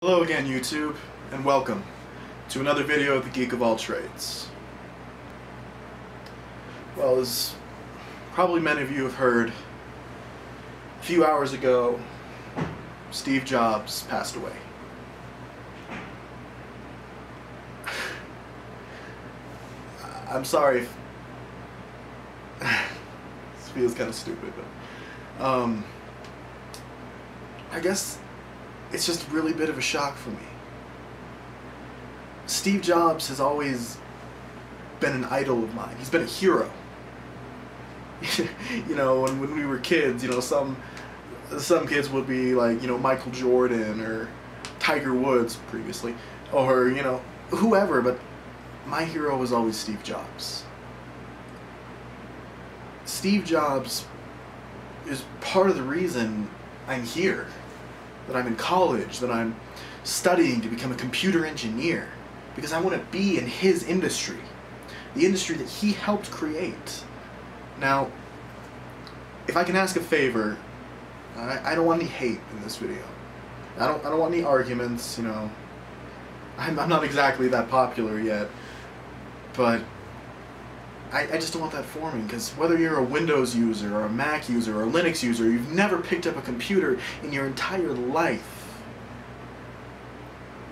Hello again, YouTube, and welcome to another video of the Geek of All Trades. Well, as probably many of you have heard, a few hours ago, Steve Jobs passed away. I'm sorry if this feels kind of stupid, but I guess it's just really bit of a shock for me. Steve Jobs has always been an idol of mine. He's been a hero. You know, when we were kids, you know, some kids would be like, you know, Michael Jordan or Tiger Woods previously, or, you know, whoever, but my hero was always Steve Jobs. Steve Jobs is part of the reason I'm here, that I'm in college, that I'm studying to become a computer engineer, because I want to be in his industry, the industry that he helped create. Now, if I can ask a favor, I don't want any hate in this video. I don't want any arguments, you know. I'm not exactly that popular yet, but I just don't want that forming, because whether you're a Windows user or a Mac user or a Linux user, you've never picked up a computer in your entire life,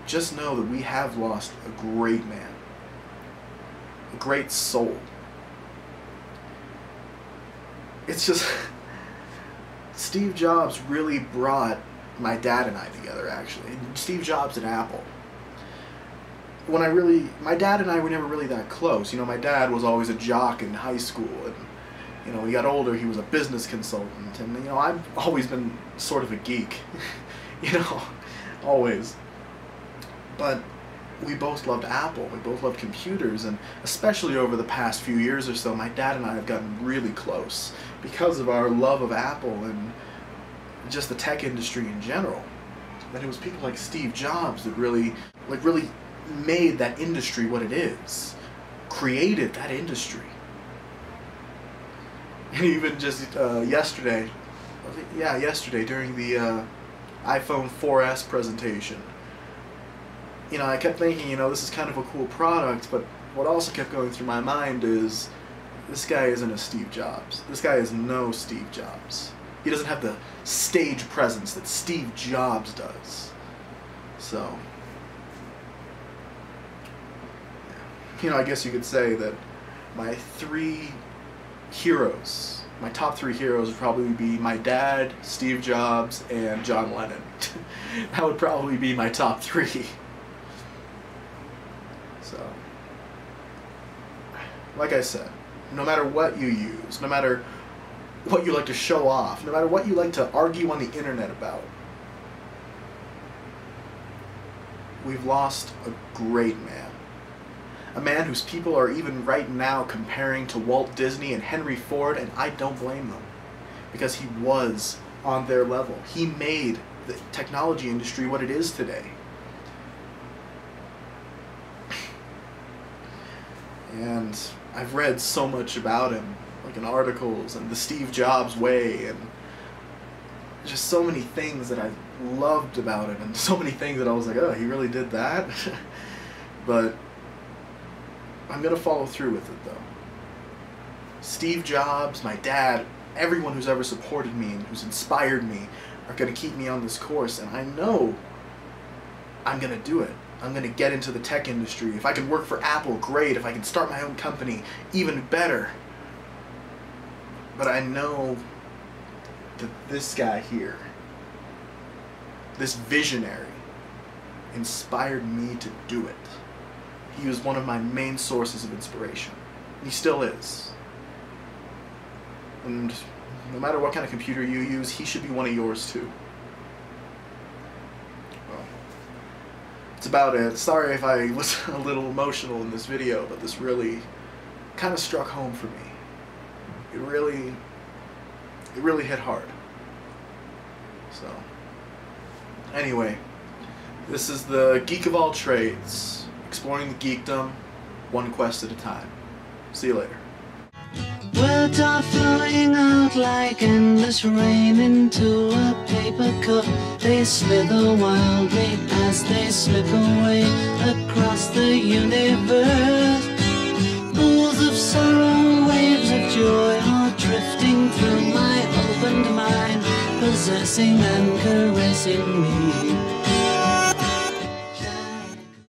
just know that we have lost a great man, a great soul. It's just, Steve Jobs really brought my dad and I together, actually. Steve Jobs at Apple. My dad and I were never really that close. You know, my dad was always a jock in high school, and, you know, when he got older, he was a business consultant, and, you know, I've always been sort of a geek, you know, always. But we both loved Apple, we both loved computers, and especially over the past few years or so, my dad and I have gotten really close because of our love of Apple and just the tech industry in general. And it was people like Steve Jobs that really made that industry what it is, created that industry. And even just yesterday during the iPhone 4S presentation, you know, I kept thinking, you know, this is kind of a cool product, but what also kept going through my mind is, this guy isn't a Steve Jobs. This guy is no Steve Jobs. He doesn't have the stage presence that Steve Jobs does. So, you know, I guess you could say that my three heroes, my top three heroes would probably be my dad, Steve Jobs, and John Lennon. That would probably be my top three. So, like I said, no matter what you use, no matter what you like to show off, no matter what you like to argue on the internet about, we've lost a great man. A man whose people are even right now comparing to Walt Disney and Henry Ford, and I don't blame them, because he was on their level. He made the technology industry what it is today. And I've read so much about him, like in articles, and the Steve Jobs way, and just so many things that I loved about him, and so many things that I was like, oh, he really did that? But I'm going to follow through with it, though. Steve Jobs, my dad, everyone who's ever supported me and who's inspired me are going to keep me on this course, and I know I'm going to do it. I'm going to get into the tech industry. If I can work for Apple, great. If I can start my own company, even better. But I know that this guy here, this visionary, inspired me to do it. He was one of my main sources of inspiration. He still is. And no matter what kind of computer you use, he should be one of yours too. Well, that's about it. Sorry if I was a little emotional in this video, but this really kind of struck home for me. It really hit hard. So, anyway, this is the Geek of All Trades, exploring the geekdom, one quest at a time. See you later. Words are flowing out like endless rain into a paper cup. they slither wildly as they slip away across the universe. Pools of sorrow, waves of joy are drifting through my opened mind, possessing and caressing me.